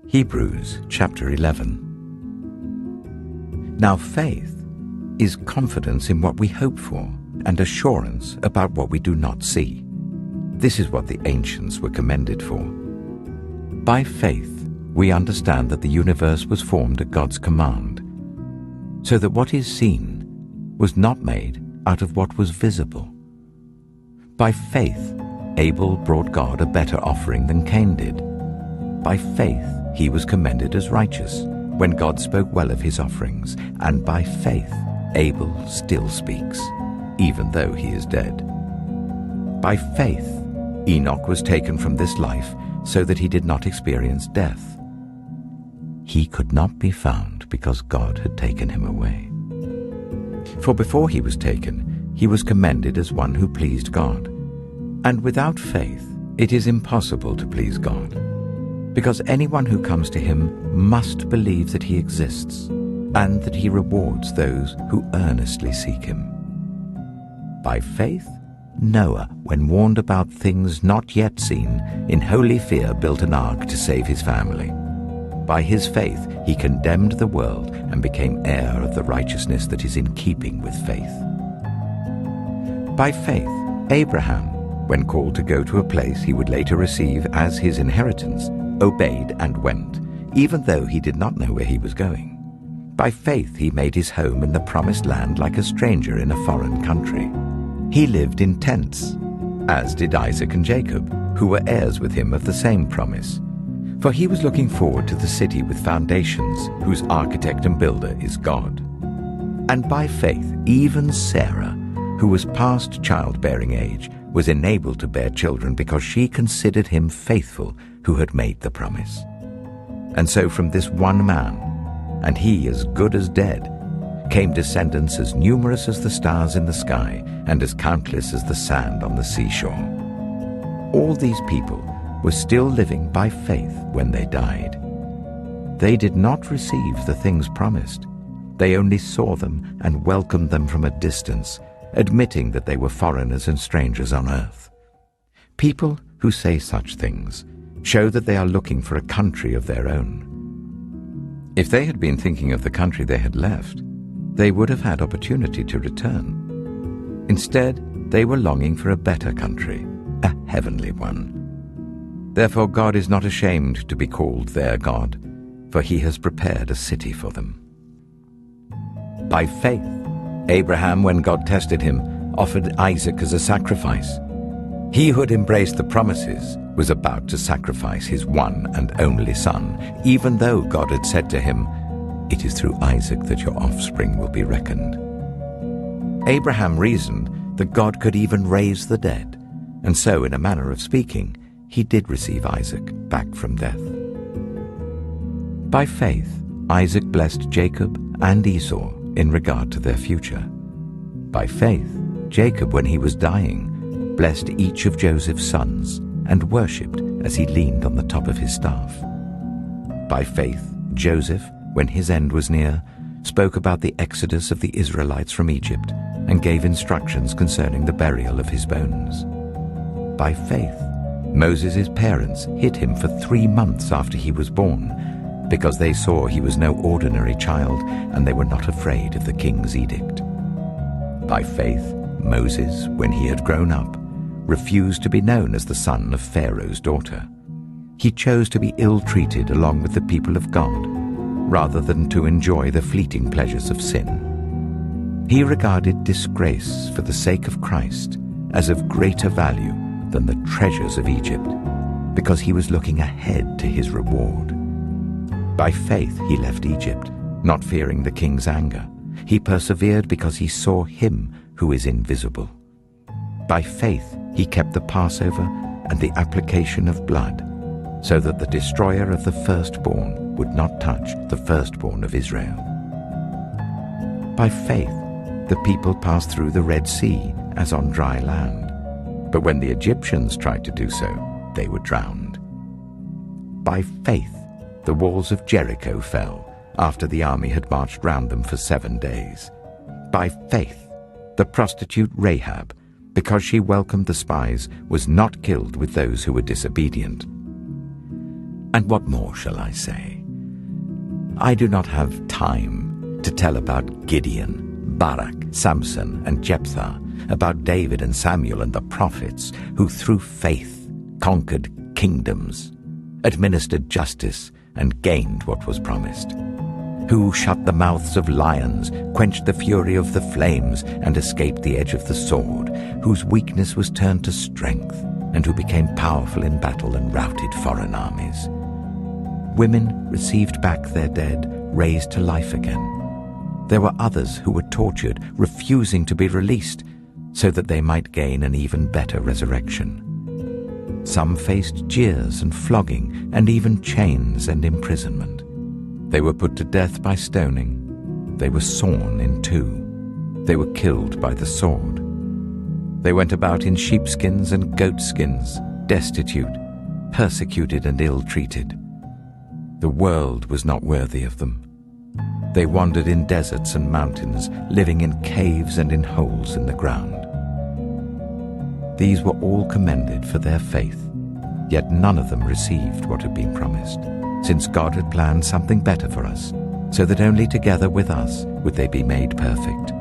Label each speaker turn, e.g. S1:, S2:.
S1: Hebrews chapter 11. Now faith is confidence in what we hope for and assurance about what we do not see. This is what the ancients were commended for. By faith, we understand that the universe was formed at God's command, so that what is seen was not made out of what was visible. By faith, Abel brought God a better offering than Cain did. By faith, he was commended as righteous when God spoke well of his offerings, and by faith, Abel still speaks, even though he is dead. By faith, Enoch was taken from this life so that he did not experience death. He could not be found because God had taken him away. For before he was taken, he was commended as one who pleased God. And without faith, it is impossible to please God, because anyone who comes to him must believe that he exists and that he rewards those who earnestly seek him. By faith, Noah, when warned about things not yet seen, in holy fear built an ark to save his family. By his faith, he condemned the world and became heir of the righteousness that is in keeping with faith. By faith, Abraham, when called to go to a place he would later receive as his inheritance, obeyed and went, even though he did not know where he was going. By faith he made his home in the promised land like a stranger in a foreign country. He lived in tents, as did Isaac and Jacob, who were heirs with him of the same promise. For he was looking forward to the city with foundations, whose architect and builder is God. And by faith even Sarah, who was past childbearing age, was enabled to bear children because she considered him faithful who had made the promise. And so from this one man, and he as good as dead, came descendants as numerous as the stars in the sky and as countless as the sand on the seashore. All these people were still living by faith when they died. They did not receive the things promised. They only saw them and welcomed them from a distance, admitting that they were foreigners and strangers on earth. People who say such things show that they are looking for a country of their own. If they had been thinking of the country they had left, they would have had opportunity to return. Instead, they were longing for a better country, a heavenly one. Therefore God is not ashamed to be called their God, for he has prepared a city for them. By faith, Abraham, when God tested him, offered Isaac as a sacrifice. He who had embraced the promises was about to sacrifice his one and only son, even though God had said to him, "It is through Isaac that your offspring will be reckoned." Abraham reasoned that God could even raise the dead, and so, in a manner of speaking, he did receive Isaac back from death. By faith, Isaac blessed Jacob and Esau in regard to their future. By faith, Jacob, when he was dying, blessed each of Joseph's sons and worshipped as he leaned on the top of his staff. By faith, Joseph, when his end was near, spoke about the exodus of the Israelites from Egypt and gave instructions concerning the burial of his bones. By faith, Moses' parents hid him for 3 months after he was born, because they saw he was no ordinary child and they were not afraid of the king's edict. By faith, Moses, when he had grown up, refused to be known as the son of Pharaoh's daughter. He chose to be ill-treated along with the people of God, rather than to enjoy the fleeting pleasures of sin. He regarded disgrace for the sake of Christ as of greater value than the treasures of Egypt, because he was looking ahead to his reward. By faith he left Egypt, not fearing the king's anger. He persevered because he saw him who is invisible. By faith he kept the Passover and the application of blood, so that the destroyer of the firstborn would not touch the firstborn of Israel. By faith the people passed through the Red Sea as on dry land, but when the Egyptians tried to do so, they were drowned. By faith the walls of Jericho fell after the army had marched round them for 7 days. By faith the prostitute Rahab, because she welcomed the spies, was not killed with those who were disobedient. And what more shall I say? I do not have time to tell about Gideon, Barak, Samson, and Jephthah, about David and Samuel and the prophets, who through faith conquered kingdoms, administered justice, and gained what was promised, who shut the mouths of lions, quenched the fury of the flames, and escaped the edge of the sword, whose weakness was turned to strength, and who became powerful in battle and routed foreign armies. Women received back their dead, raised to life again. There were others who were tortured, refusing to be released, so that they might gain an even better resurrection. Some faced jeers and flogging, and even chains and imprisonment. They were put to death by stoning. They were sawn in two. They were killed by the sword. They went about in sheepskins and goatskins, destitute, persecuted and ill-treated. The world was not worthy of them. They wandered in deserts and mountains, living in caves and in holes in the ground. These were all commended for their faith, yet none of them received what had been promised, since God had planned something better for us, so that only together with us would they be made perfect.